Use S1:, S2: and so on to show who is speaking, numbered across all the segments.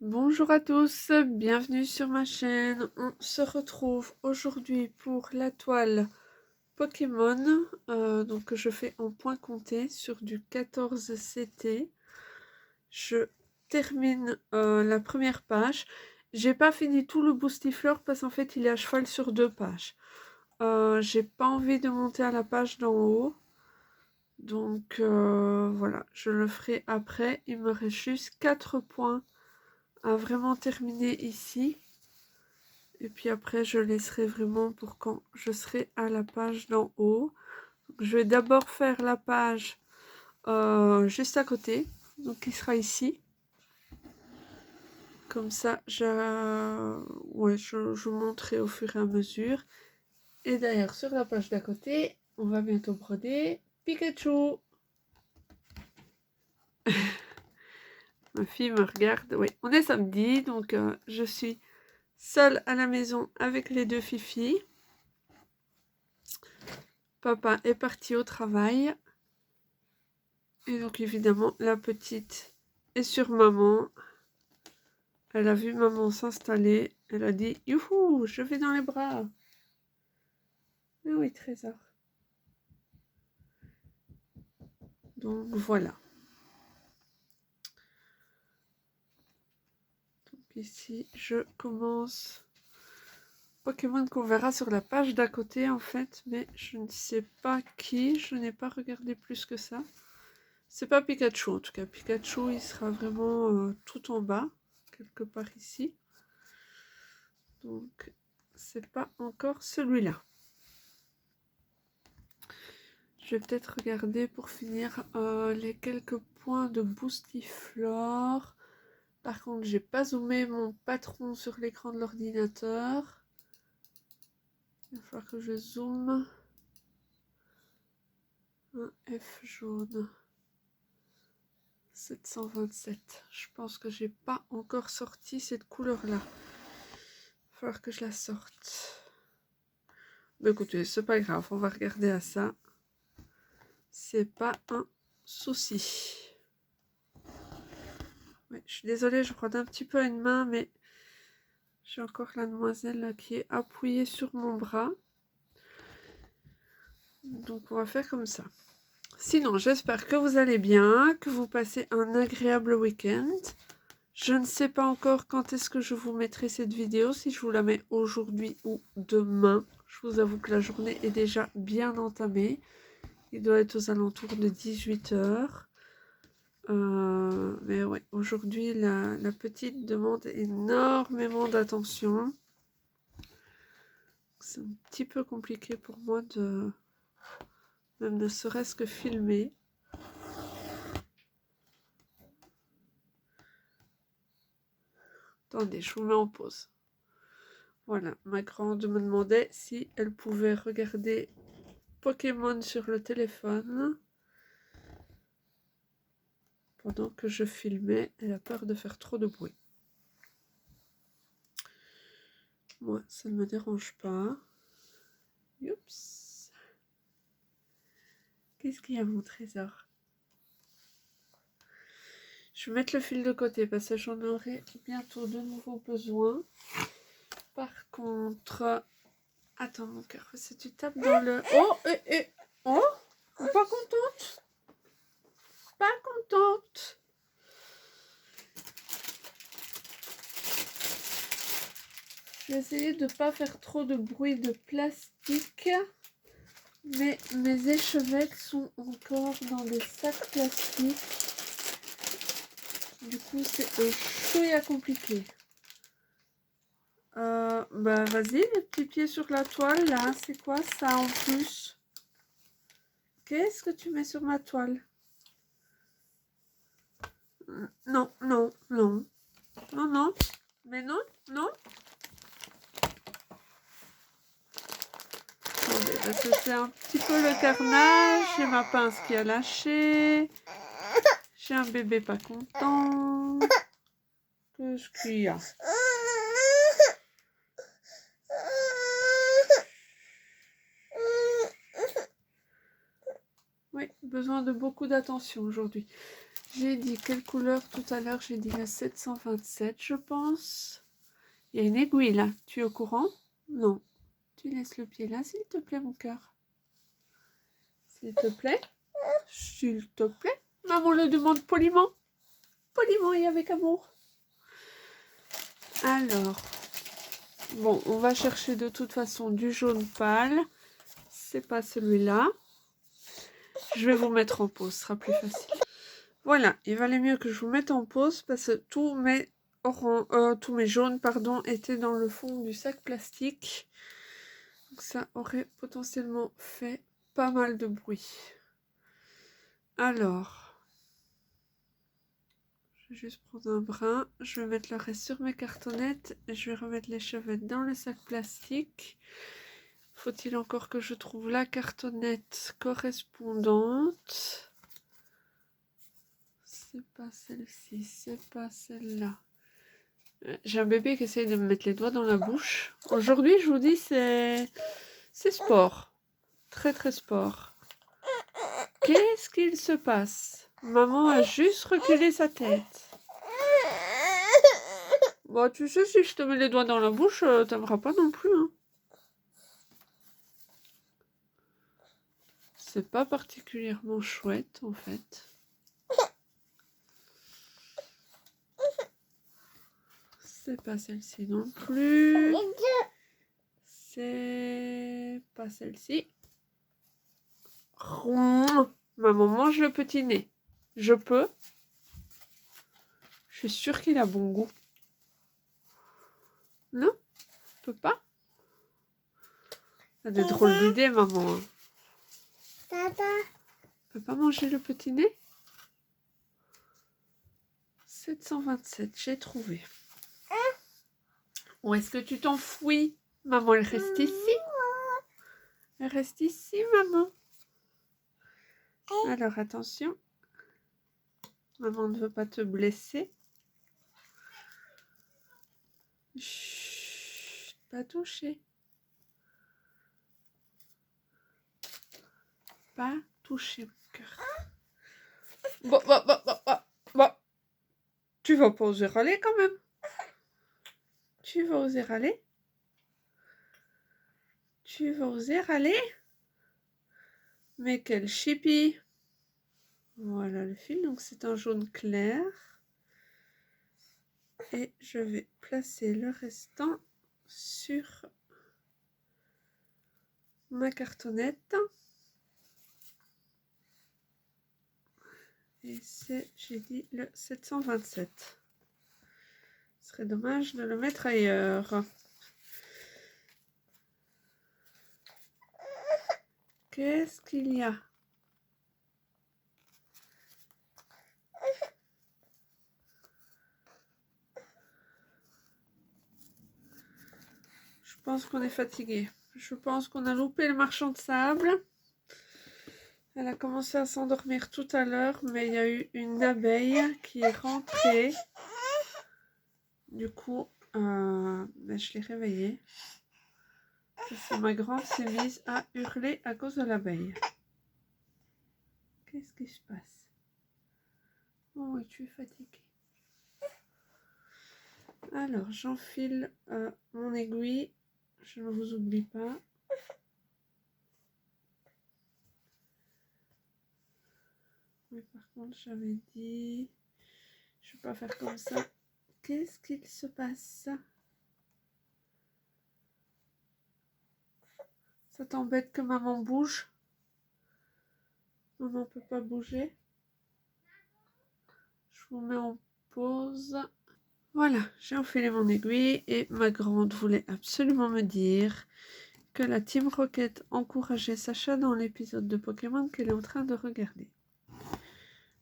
S1: Bonjour à tous, bienvenue sur ma chaîne. On se retrouve aujourd'hui pour la toile Pokémon, donc que je fais en point compté sur du 14 CT. Je termine la première page. J'ai pas fini tout le Boostifleur parce qu'en fait il est à cheval sur 2 pages. J'ai pas envie de monter à la page d'en haut. Donc voilà, je le ferai après. Il me reste juste 4 points à vraiment terminer ici. Et puis après, je laisserai vraiment pour quand je serai à la page d'en haut. Donc, je vais d'abord faire la page juste à côté. Donc, qui sera ici. Comme ça, je montrerai au fur et à mesure. Et d'ailleurs, sur la page d'à côté, on va bientôt broder Pikachu. Ma fille me regarde. Oui, on est samedi, donc je suis seule à la maison avec les 2 fifis. Papa est parti au travail. Et donc évidemment, la petite est sur maman. Elle a vu maman s'installer. Elle a dit « Youhou, je vais dans les bras !» Ah oui, Trésor. Donc voilà. Donc ici, je commence Pokémon qu'on verra sur la page d'à côté en fait. Mais je ne sais pas qui. Je n'ai pas regardé plus que ça. C'est pas Pikachu en tout cas. Pikachu, il sera vraiment tout en bas. Quelque part ici. Donc, c'est pas encore celui-là. Je vais peut-être regarder pour finir les quelques points de Boostiflore. Par contre, j'ai pas zoomé mon patron sur l'écran de l'ordinateur. Il va falloir que je zoome. Un F jaune. 727. Je pense que j'ai pas encore sorti cette couleur-là. Il va falloir que je la sorte. Mais écoutez, c'est pas grave, on va regarder à ça. C'est pas un souci. Ouais, je suis désolée, je prends un petit peu à une main, mais j'ai encore la demoiselle qui est appuyée sur mon bras. Donc on va faire comme ça. Sinon, j'espère que vous allez bien, que vous passez un agréable week-end. Je ne sais pas encore quand est-ce que je vous mettrai cette vidéo, si je vous la mets aujourd'hui ou demain. Je vous avoue que la journée est déjà bien entamée. Il doit être aux alentours de 18 h. Mais ouais, aujourd'hui, la petite demande énormément d'attention. C'est un petit peu compliqué pour moi de... même ne serait-ce que filmer. Attendez, je vous mets en pause. Voilà, ma grande me demandait si elle pouvait regarder Pokémon sur le téléphone pendant que je filmais. Elle a peur de faire trop de bruit. Moi, ça ne me dérange pas. Oups. Qu'est-ce qu'il y a, mon trésor? Je vais mettre le fil de côté parce que j'en aurai bientôt de nouveau besoin. Par contre... Attends, mon cœur, si tu tapes dans le... Oh, oh, pas contente. Pas contente. Je vais essayer de ne pas faire trop de bruit de plastique. Mais mes échevettes sont encore dans des sacs plastiques. Du coup, c'est un chouïa compliqué. Bah vas-y, les petits pieds sur la toile, là, c'est quoi ça en plus? Qu'est-ce que tu mets sur ma toile? Non, non, non. Non, non. Mais non, non. Attendez, parce que c'est un petit peu le carnage. J'ai ma pince qui a lâché. J'ai un bébé pas content. Qu'est-ce qu'il y a? Oui, besoin de beaucoup d'attention aujourd'hui. J'ai dit quelle couleur tout à l'heure? J'ai dit la 727, je pense. Il y a une aiguille là. Tu es au courant? Non. Tu laisses le pied là, s'il te plaît, mon cœur. S'il te plaît. S'il te plaît. Maman le demande poliment. Poliment et avec amour. Alors. Bon, on va chercher de toute façon du jaune pâle. C'est pas celui-là. Je vais vous mettre en pause, ce sera plus facile. Voilà, il valait mieux que je vous mette en pause parce que tous mes jaunes, pardon, étaient dans le fond du sac plastique. Donc ça aurait potentiellement fait pas mal de bruit. Alors, je vais juste prendre un brin. Je vais mettre le reste sur mes cartonnettes et je vais remettre les chevettes dans le sac plastique. Faut-il encore que je trouve la cartonnette correspondante? C'est pas celle-ci, c'est pas celle-là. J'ai un bébé qui essaye de me mettre les doigts dans la bouche. Aujourd'hui, je vous dis, c'est sport. Très, très sport. Qu'est-ce qu'il se passe? Maman a juste reculé sa tête. Bon, tu sais, si je te mets les doigts dans la bouche, t'aimeras pas non plus. Hein. C'est pas particulièrement chouette, en fait. C'est pas celle-ci non plus. C'est pas celle-ci. Maman mange le petit nez. Je peux. Je suis sûre qu'il a bon goût. Non? Je peux pas? T'as des drôles d'idées, maman.
S2: Papa.
S1: Tu peux pas manger le petit nez? 727, j'ai trouvé. Où est-ce que tu t'enfouis? Maman, elle reste ici. Elle reste ici, maman. Alors, attention. Maman ne veut pas te blesser. Chut, pas toucher. Pas toucher, mon cœur. Bon. Tu vas pas oser râler quand même. Tu vas oser râler? Tu vas oser râler? Mais quel chippie! Voilà le fil, donc c'est un jaune clair. Et je vais placer le restant sur ma cartonnette. Et c'est, j'ai dit, le 727. Ce serait dommage de le mettre ailleurs. Qu'est-ce qu'il y a? Je pense qu'on est fatigué. Je pense qu'on a loupé le marchand de sable. Elle a commencé à s'endormir tout à l'heure, mais il y a eu une abeille qui est rentrée. Du coup, je l'ai réveillée. Ma grande s'est mise à hurler à cause de l'abeille. Qu'est-ce qui se passe? Oh oui, tu es fatiguée. Alors, j'enfile mon aiguille. Je ne vous oublie pas. Oui, par contre, j'avais dit... Je ne vais pas faire comme ça. Qu'est-ce qu'il se passe? Ça t'embête que maman bouge? Maman ne peut pas bouger. Je vous mets en pause. Voilà, j'ai enfilé mon aiguille et ma grande voulait absolument me dire que la Team Rocket encourageait Sacha dans l'épisode de Pokémon qu'elle est en train de regarder.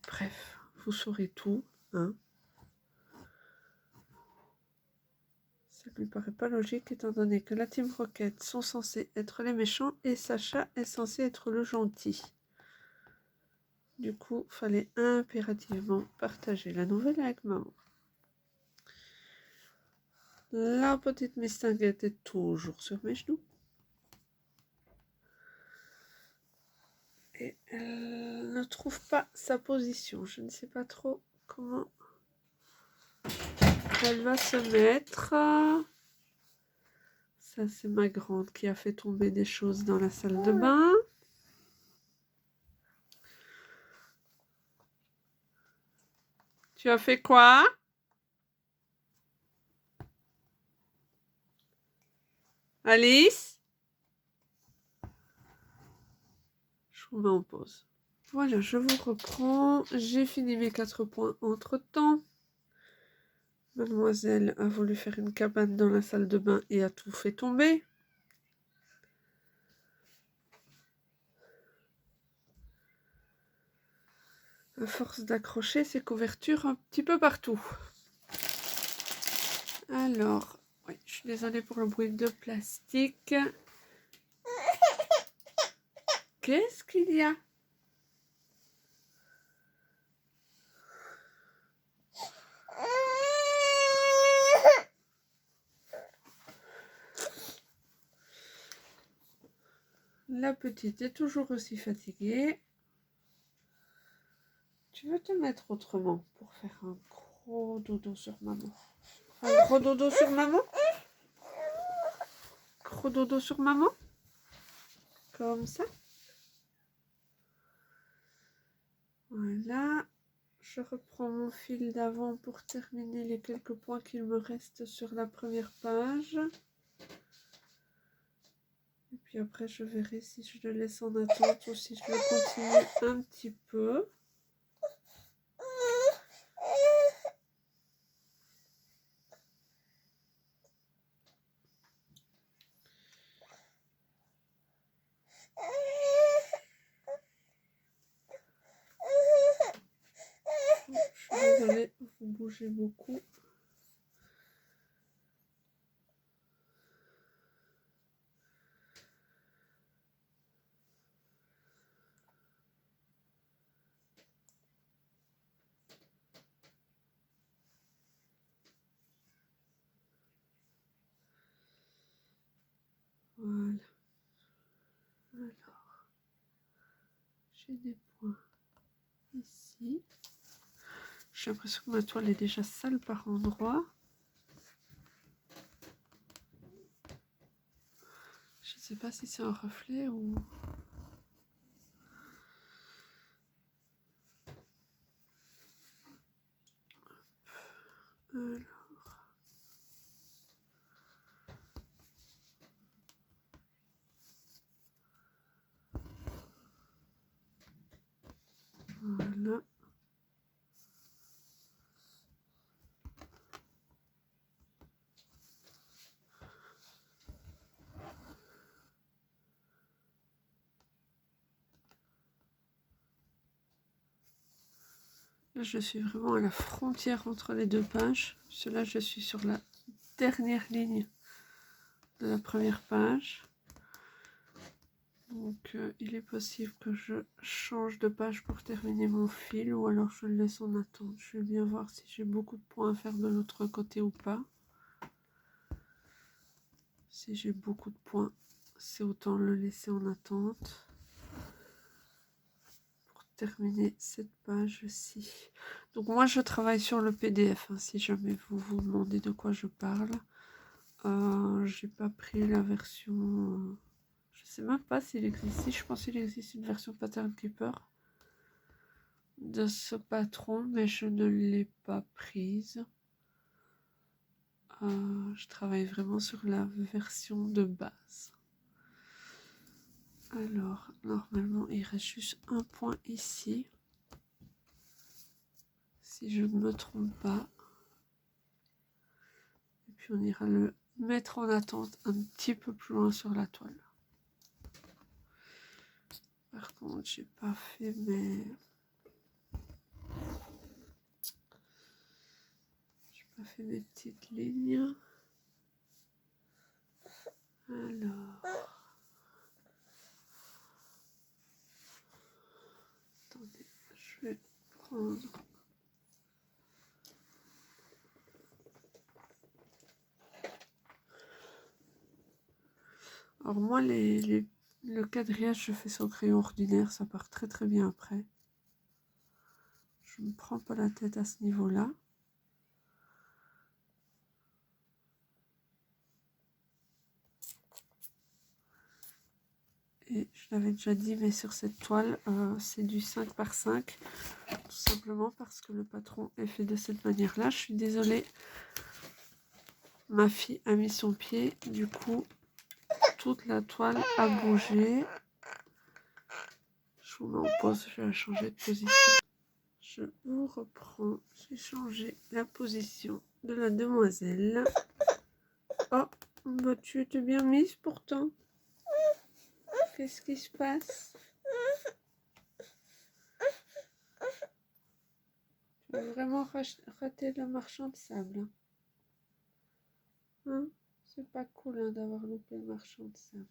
S1: Bref, vous saurez tout, hein. Ça lui paraît pas logique étant donné que la Team Rocket sont censés être les méchants et Sacha est censé être le gentil. Du coup, fallait impérativement partager la nouvelle avec maman. La petite mistinguette est toujours sur mes genoux. Et Elle ne trouve pas sa position. Je ne sais pas trop comment elle va se mettre. Ça, c'est ma grande qui a fait tomber des choses dans la salle de bain. Tu as fait quoi? Alice? Je vous mets en pause. Voilà, je vous reprends. J'ai fini mes 4 points entre-temps. Mademoiselle a voulu faire une cabane dans la salle de bain et a tout fait tomber. À force d'accrocher ces couvertures un petit peu partout. Alors, oui, je suis désolée pour le bruit de plastique. Qu'est-ce qu'il y a? La petite est toujours aussi fatiguée. Tu veux te mettre autrement pour faire un gros dodo sur maman? Un gros dodo sur maman? Gros dodo sur maman? Comme ça. Voilà. Je reprends mon fil d'avant pour terminer les quelques points qu'il me reste sur la première page. Et puis après, je verrai si je le laisse en attente ou si je le continue un petit peu. Je suis désolée, vous bougez beaucoup. Voilà. Alors, j'ai des points ici. J'ai l'impression que ma toile est déjà sale par endroits. Je ne sais pas si c'est un reflet ou... Alors... Voilà. Là, je suis vraiment à la frontière entre les deux pages. Là, je suis sur la dernière ligne de la première page. Donc, il est possible que je change de page pour terminer mon fil ou alors je le laisse en attente. Je vais bien voir si j'ai beaucoup de points à faire de l'autre côté ou pas. Si j'ai beaucoup de points, c'est autant le laisser en attente. Terminer cette page-ci. Donc moi je travaille sur le PDF, hein, si jamais vous vous demandez de quoi je parle. J'ai pas pris la version... je sais même pas s'il existe. Si, je pense qu'il existe une version Pattern Keeper de ce patron, mais je ne l'ai pas prise. Je travaille vraiment sur la version de base. Alors, normalement, il reste juste un point ici. Si je ne me trompe pas. Et puis on ira le mettre en attente un petit peu plus loin sur la toile. Par contre, j'ai pas fait mes... j'ai pas fait mes petites lignes. Alors... attendez, je vais prendre... alors moi, les Le quadrillage, je fais sans crayon ordinaire, ça part très très bien après. Je ne me prends pas la tête à ce niveau-là. Et je l'avais déjà dit, mais sur cette toile, c'est du 5 par 5. Tout simplement parce que le patron est fait de cette manière-là. Je suis désolée. Ma fille a mis son pied. Du coup, toute la toile a bougé. Je vous mets en pause. Je vais la changer de position. Je vous reprends. J'ai changé la position de la demoiselle. Oh, bah tu étais bien mise pourtant. Qu'est-ce qui se passe? Tu as vraiment raté le marchand de sable. Hein? C'est pas cool hein, d'avoir loupé le marchand de sable.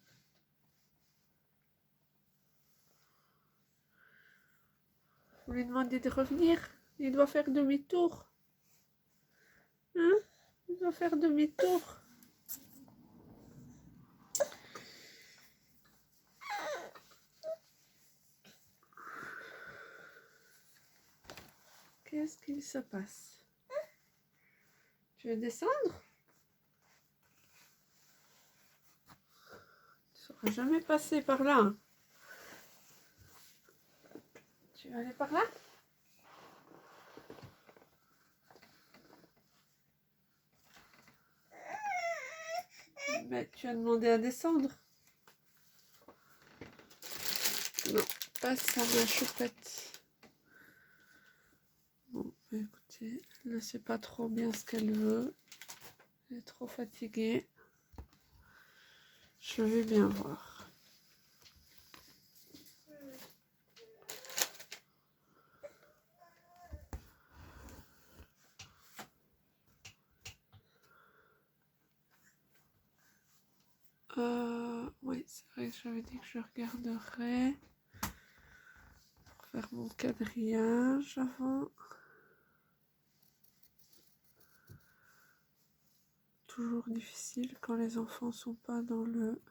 S1: Vous lui demandez de revenir. Il doit faire demi-tour. Hein? Il doit faire demi-tour. Qu'est-ce qu'il se passe? Tu veux descendre? Tu ne seras jamais passé par là. Hein? Tu veux aller par là? Mais tu as demandé à descendre. Non, pas ça, ma choupette. Bon, écoutez, elle ne sait pas trop bien ce qu'elle veut. Elle est trop fatiguée. Je vais bien voir. Oui, c'est vrai que j'avais dit que je regarderais pour faire mon quadrillage avant. Toujours difficile quand les enfants sont pas dans le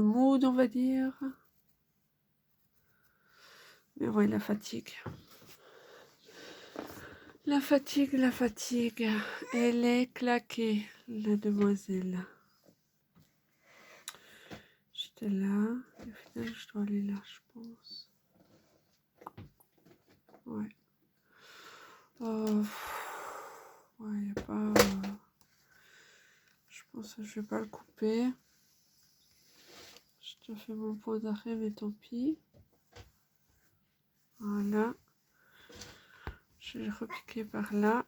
S1: mood, on va dire. Mais ouais, la fatigue. La fatigue, la fatigue. Elle est claquée, la demoiselle. J'étais là. Et au final, je dois aller là, je pense. Ouais. Ouais, y a pas... Je pense que je vais pas le couper. Je te fais mon point d'arrêt, mais tant pis. Voilà. Je vais repiquer par là.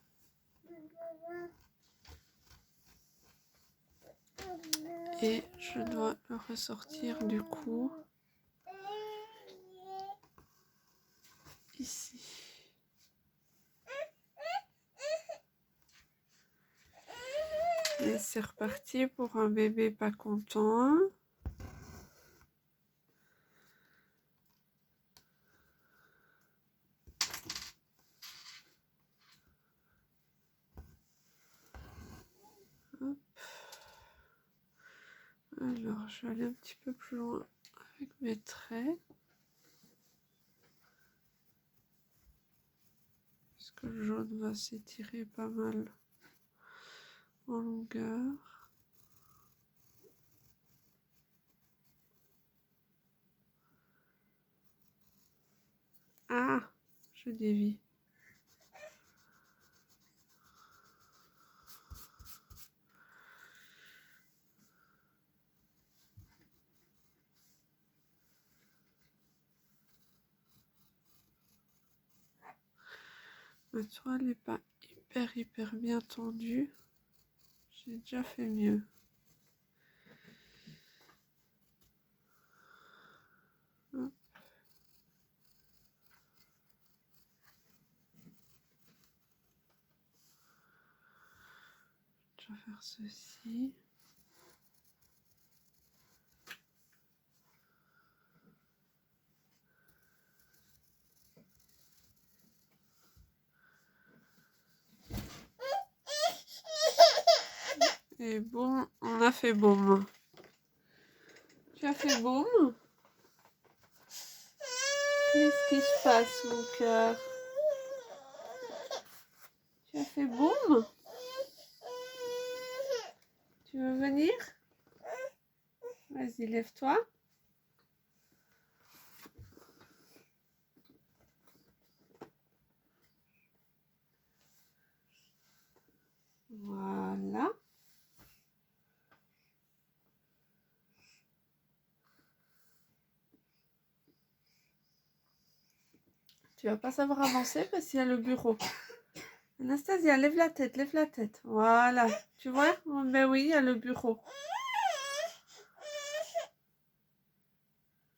S1: Et je dois le ressortir du coup. Ici. Et c'est reparti pour un bébé pas content. Hop. Alors, je vais aller un petit peu plus loin avec mes traits. Parce que le jaune va s'étirer pas mal en longueur. Ah, je dévie. Ma toile n'est pas hyper bien tendue. J'ai déjà fait mieux. Hop. Je vais faire ceci. Et bon, on On a fait baume. Tu as fait baume? Qu'est-ce qui se passe, mon cœur? Tu as fait baume? Tu veux venir? Vas-y, lève-toi. Voilà. Tu vas pas savoir avancer parce qu'il y a le bureau. Anastasia, lève la tête, lève la tête. Voilà. Tu vois? Ben oui, il y a le bureau.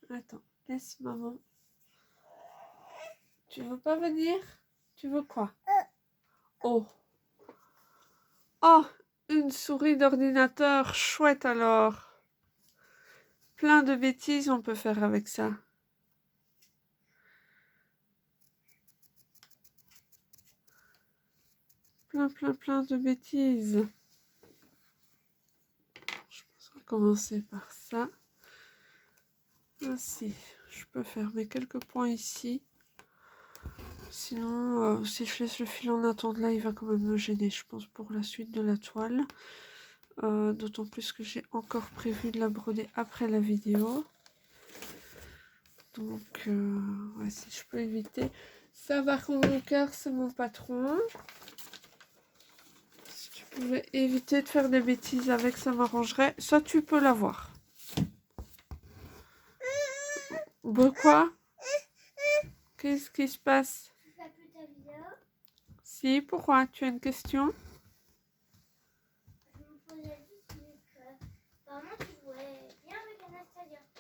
S1: Attends, laisse maman. Tu veux pas venir? Tu veux quoi? Oh. Oh, une souris d'ordinateur. Chouette alors. Plein de bêtises on peut faire avec ça. Plein de bêtises. Je pense qu'on va commencer par ça. Ainsi, je peux faire mes quelques points ici. Sinon, si je laisse le fil en attente là, il va quand même me gêner, je pense, pour la suite de la toile. D'autant plus que j'ai encore prévu de la broder après la vidéo. Donc, ouais, si je peux éviter. Ça va, mon cœur, c'est mon patron. Si tu pouvais éviter de faire des bêtises avec, ça m'arrangerait. Ça, tu peux l'avoir. Bon, quoi? Qu'est-ce qui se passe? Si, pourquoi? Tu as une question?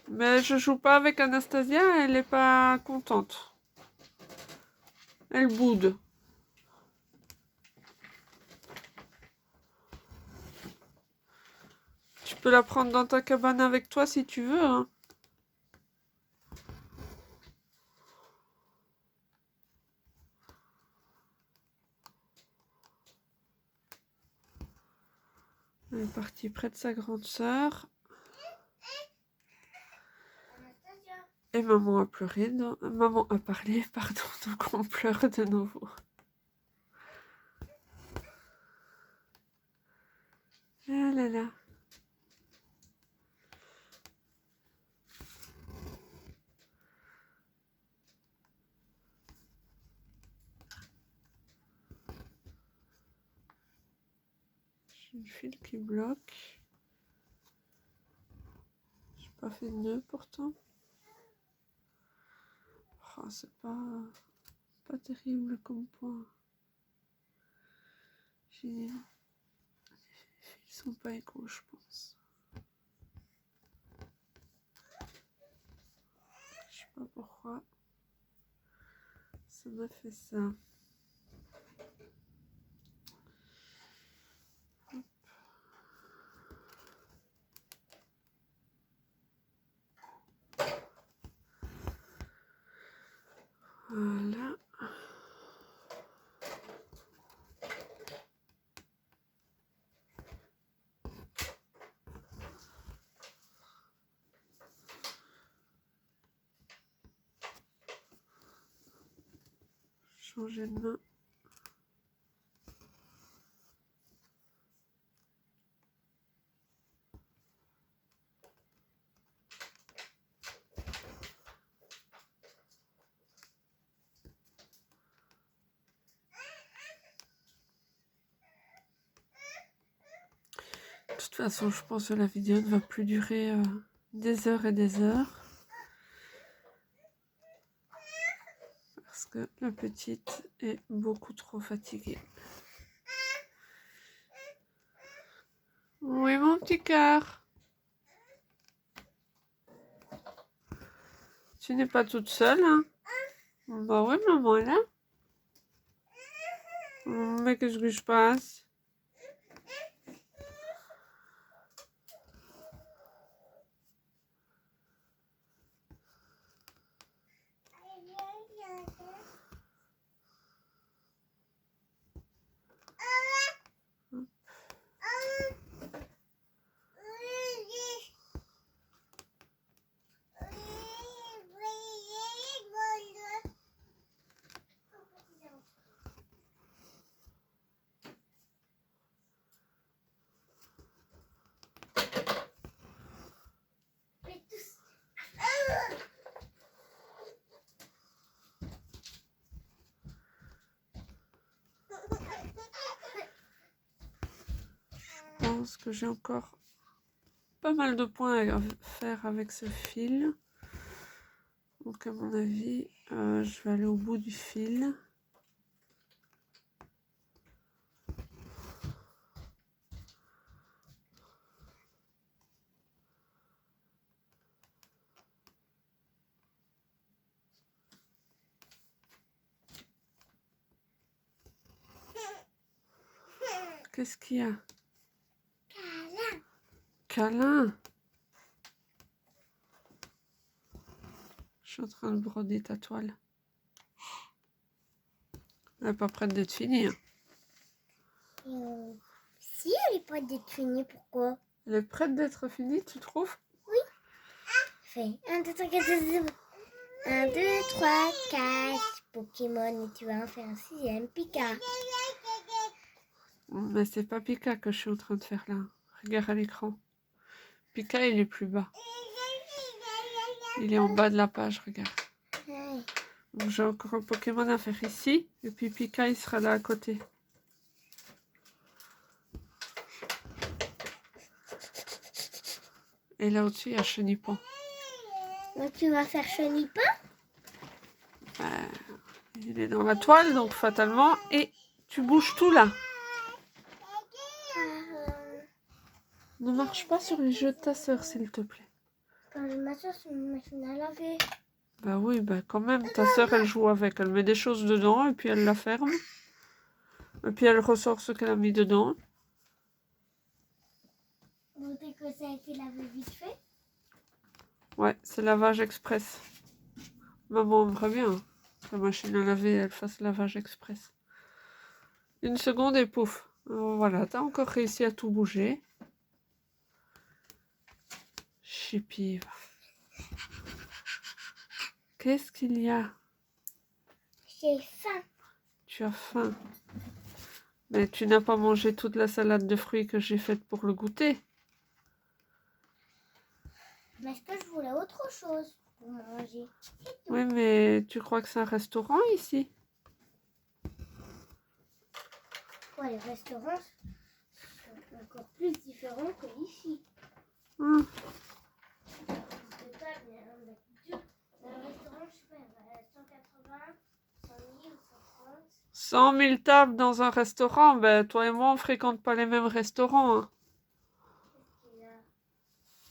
S1: Mais je joue pas avec Anastasia, elle est pas contente. Elle boude. Tu peux la prendre dans ta cabane avec toi si tu veux, hein. Elle est partie près de sa grande sœur. Et maman a pleuré. Maman a parlé, pardon, donc on pleure de nouveau. Ah là là. J'ai une file qui bloque. J'ai pas fait de nœud pourtant. Oh, c'est pas terrible comme point. Les fils sont pas égaux, je pense. Je sais pas pourquoi ça m'a fait ça. Voilà. Changer de main. De toute façon, je pense que la vidéo ne va plus durer des heures et des heures. Parce que la petite est beaucoup trop fatiguée. Oui, mon petit cœur. Tu n'es pas toute seule, hein? Bah oui, maman est là. Mais qu'est-ce que je passe? pense que j'ai encore pas mal de points à faire avec ce fil. Donc à mon avis, je vais aller au bout du fil. Qu'est-ce qu'il y a?
S2: Câlin.
S1: Câlin. Je suis en train de broder ta toile. Elle n'est pas prête d'être finie.
S2: Si elle est pas définie, pourquoi?
S1: Elle est prête d'être finie, tu trouves?
S2: Fais 1, 2, 3, 4, 5, 1, 2, 3, 4 Pokémon et tu vas en faire un 6e, Pika.
S1: Mais c'est pas Pika que je suis en train de faire là. Regarde à l'écran. Pika, il est plus bas. Il est en bas de la page, regarde.
S2: Ouais.
S1: Donc j'ai encore un Pokémon à faire ici. Et puis Pika, il sera là à côté. Et là au-dessus, il y a Chenipan.
S2: Donc tu vas faire Chenipan?
S1: Il est dans la toile, donc fatalement. Et tu bouges tout là. Ne marche pas sur les jeux de ta sœur, s'il te plaît.
S2: Quand je m'assois sur une machine à laver.
S1: Bah oui, bah quand même. Ta sœur, elle joue avec. Elle met des choses dedans et puis elle la ferme. Et puis elle ressort ce qu'elle a mis dedans.
S2: Vous dites que ça a été lavé vite fait?
S1: Ouais, c'est lavage express. Maman aimerait bien hein, que la machine à laver, elle fasse lavage express. Une seconde et pouf. Voilà, t'as encore réussi à tout bouger. Chipive. Qu'est-ce qu'il y a?
S2: J'ai faim.
S1: Tu as faim. Mais tu n'as pas mangé toute la salade de fruits que j'ai faite pour le goûter.
S2: Mais est-ce que je voulais autre chose pour manger?
S1: Oui, mais tu crois que c'est un restaurant ici?
S2: Ouais, les restaurants sont encore plus différents que ici.
S1: Hum.
S2: C'est pas bien, d'habitude. Dans le restaurant, je sais pas, 180, 100 000, 130.
S1: 100 000 tables dans un restaurant, ben toi et moi on fréquente pas les mêmes restaurants. Hein.
S2: Qu'est-ce qu'il y a?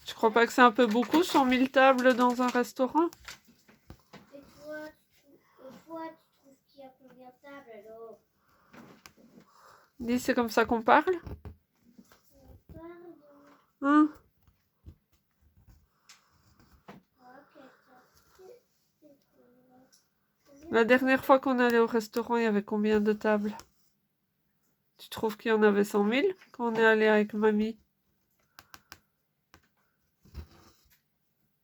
S1: Tu crois pas que c'est un peu beaucoup 100 000 tables dans un restaurant?
S2: Et toi, tu trouves qu'il y a combien de tables alors?
S1: Dis, c'est comme ça qu'on parle?
S2: Pardon.
S1: Hein? La dernière fois qu'on allait au restaurant, il y avait combien de tables? Tu trouves qu'il y en avait 100 000 quand on est allé avec mamie?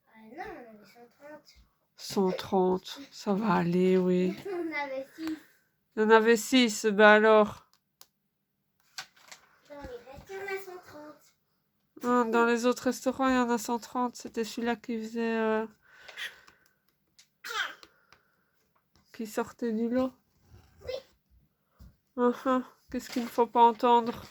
S2: Ah non, on avait 130.
S1: 130, ça va aller, oui.
S2: On avait 6.
S1: Il y en avait 6, ben alors.
S2: Dans les restes, il y en a 130.
S1: Hein, dans les autres restaurants, il y en a 130. C'était celui-là qui faisait... qui sortait du lot.
S2: Oui.
S1: Qu'est-ce qu'il ne faut pas entendre?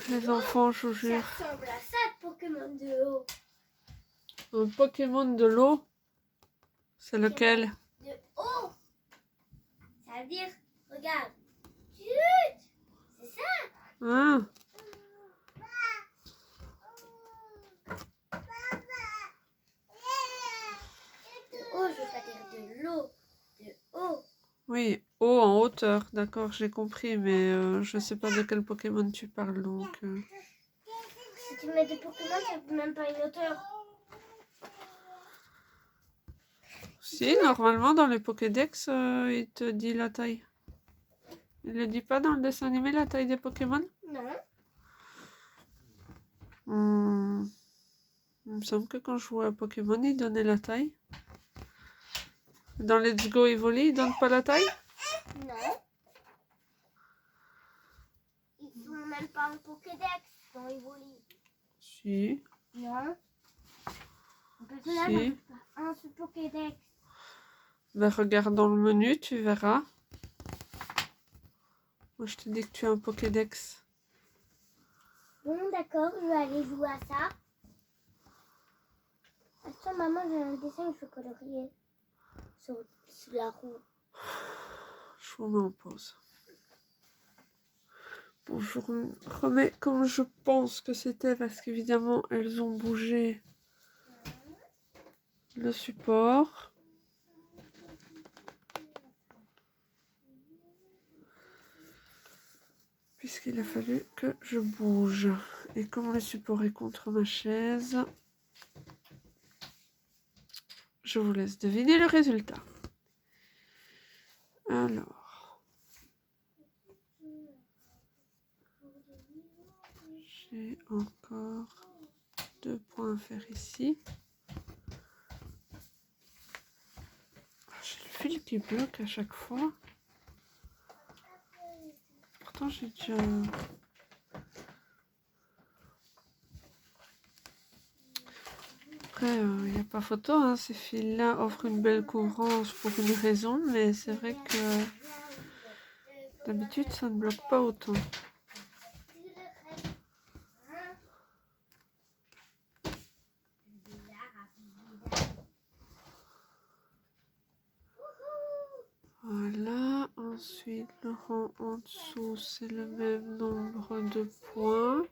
S1: Les enfants, je vous jure.
S2: Ça ressemble à ça, Pokémon de haut.
S1: Un Pokémon de l'eau? C'est lequel?
S2: De haut. Ça veut dire, regarde. Chut. C'est ça.
S1: Hein?
S2: De haut, je veux pas dire de l'eau. De haut.
S1: Oui, haut en hauteur, d'accord, j'ai compris, mais je sais pas de quel Pokémon tu parles, donc...
S2: Si tu mets des Pokémon, ça peut même pas une hauteur.
S1: Si, normalement, dans les Pokédex, il te dit la taille. Il le dit pas dans le dessin animé, la taille des Pokémon?
S2: Non.
S1: Il me semble que quand je jouais à Pokémon, il donnait la taille. Dans Let's Go Evoli, il donne pas la taille?
S2: Non. Ils sont même pas en Pokédex dans Evoli.
S1: Si.
S2: Non. On peut
S1: Si.
S2: l'avoir un sur Pokédex.
S1: Ben, regarde dans le menu, tu verras. Moi, je te dis que tu as un Pokédex.
S2: Bon, d'accord, je vais aller jouer à ça. Attends, maman, j'ai un dessin que je veux colorier sur la roue.
S1: Je vous mets en pause. Bon, je vous remets comme je pense que c'était parce qu'évidemment, elles ont bougé le support. Puisqu'il a fallu que je bouge. Et comme le support est contre ma chaise, je vous laisse deviner le résultat. Alors, j'ai encore 2 points à faire ici. J'ai le fil qui bloque à chaque fois. Pourtant, j'ai déjà... Après, il n'y a pas photo, hein. Ces fils-là offrent une belle couvrance pour une raison, mais c'est vrai que d'habitude, ça ne bloque pas autant. Voilà, ensuite le rang en dessous, c'est le même nombre de points.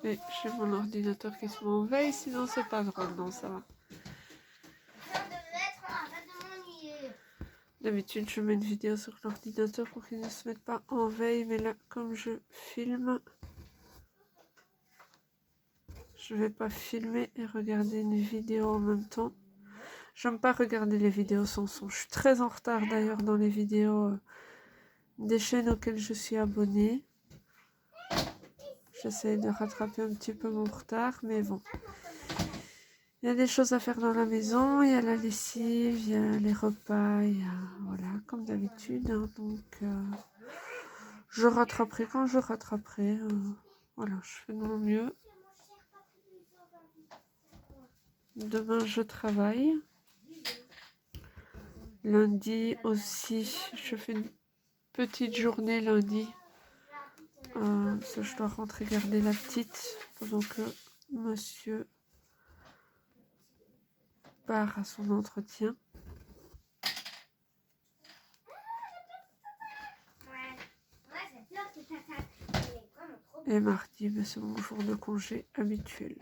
S1: Et j'ai mon ordinateur qui se met en veille, sinon c'est pas drôle, non ça va. D'habitude je mets une vidéo sur l'ordinateur pour qu'il ne se mette pas en veille, mais là comme je filme, je vais pas filmer et regarder une vidéo en même temps. J'aime pas regarder les vidéos sans son. Je suis très en retard d'ailleurs dans les vidéos des chaînes auxquelles je suis abonnée. J'essaie de rattraper un petit peu mon retard, mais bon. Il y a des choses à faire dans la maison, il y a la lessive, il y a les repas, il y a... Voilà, comme d'habitude. Hein, donc, je rattraperai quand je rattraperai. Voilà, je fais de mon mieux. Demain, je travaille. Lundi aussi, je fais une petite journée lundi. Ça, je dois rentrer garder la petite pendant que monsieur part à son entretien. Et mardi, ben, c'est mon jour de congé habituel.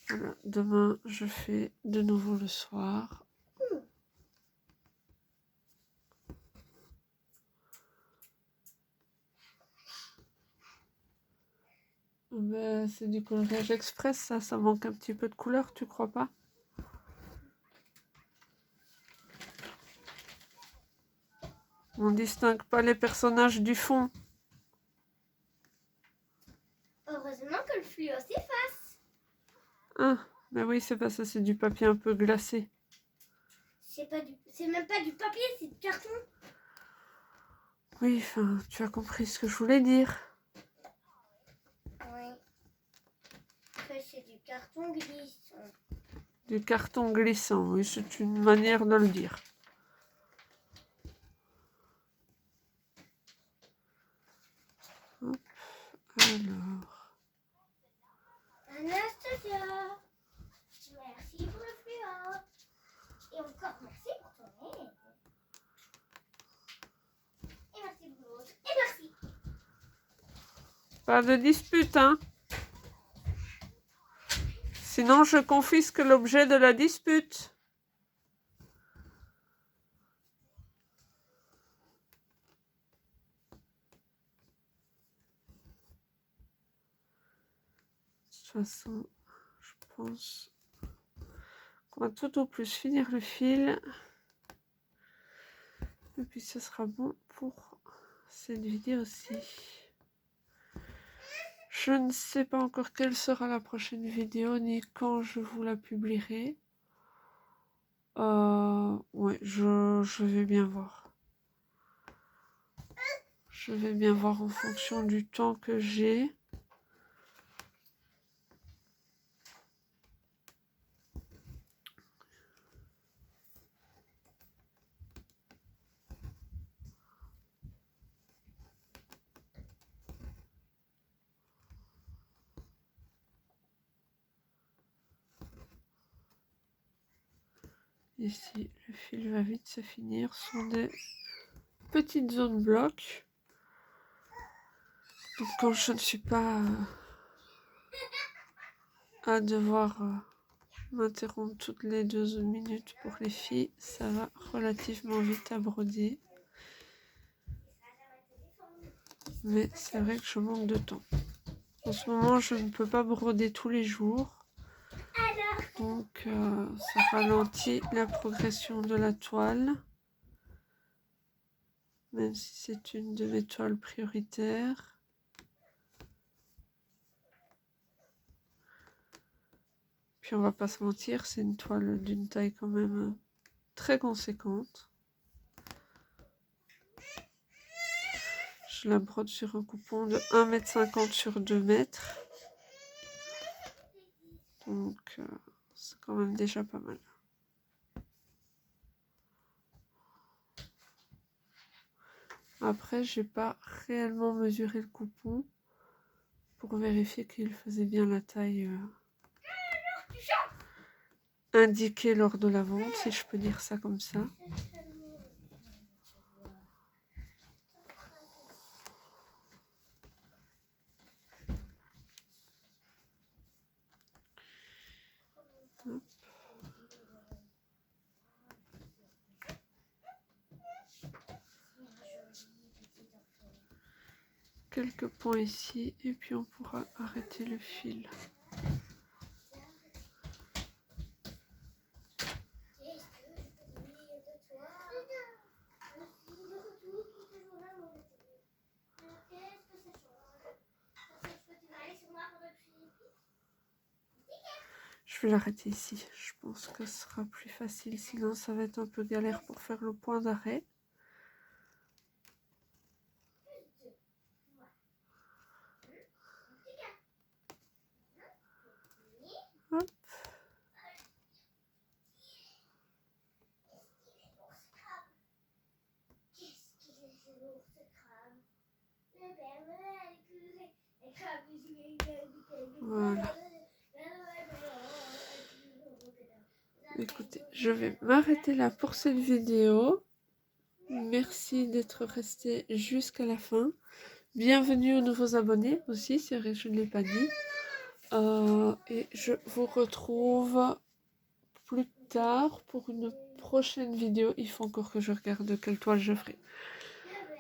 S1: Voilà, demain, je fais de nouveau le soir. Ben, c'est du coloriage express, ça manque un petit peu de couleur, tu crois pas? On distingue pas les personnages du fond.
S2: Heureusement que le fluo s'efface.
S1: Ah, ben oui, c'est pas ça, c'est du papier un peu glacé.
S2: C'est même pas du papier, c'est du carton.
S1: Oui, enfin, tu as compris ce que je voulais dire.
S2: Oui. C'est du carton glissant.
S1: Du carton glissant, oui, c'est une manière de le dire. Hop, alors.
S2: Anastasia, merci pour le fluo. Et encore merci pour ton aide. Et merci pour l'autre. Et merci.
S1: Pas de dispute, hein? Sinon, je confisque l'objet de la dispute. De toute façon, je pense qu'on va tout au plus finir le fil. Et puis, ce sera bon pour cette vidéo-ci. Je ne sais pas encore quelle sera la prochaine vidéo, ni quand je vous la publierai. Ouais, je vais bien voir. Je vais bien voir en fonction du temps que j'ai. Ici, le fil va vite se finir. Ce sont des petites zones blocs. Donc quand je ne suis pas à devoir m'interrompre toutes les 2 minutes pour les filles, ça va relativement vite à broder. Mais c'est vrai que je manque de temps. En ce moment, je ne peux pas broder tous les jours. Donc ça ralentit la progression de la toile. Même si c'est une de mes toiles prioritaires. Puis on va pas se mentir, c'est une toile d'une taille quand même très conséquente. Je la brode sur un coupon de 1,50 m sur 2 mètres. Donc c'est quand même déjà pas mal. Après, j'ai pas réellement mesuré le coupon pour vérifier qu'il faisait bien la taille indiquée lors de la vente, si je peux dire ça comme ça. Hop. Quelques points ici et puis on pourra arrêter le fil. Je vais l'arrêter ici. Je pense que ce sera plus facile, sinon ça va être un peu galère pour faire le point d'arrêt. Hop. Voilà. Écoutez, je vais m'arrêter là pour cette vidéo. Merci d'être resté jusqu'à la fin. Bienvenue aux nouveaux abonnés aussi, c'est vrai que je ne l'ai pas dit. Et je vous retrouve plus tard pour une prochaine vidéo. Il faut encore que je regarde quelle toile je ferai.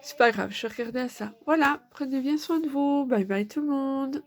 S1: C'est pas grave, je vais regarder à ça. Voilà, prenez bien soin de vous. Bye bye tout le monde.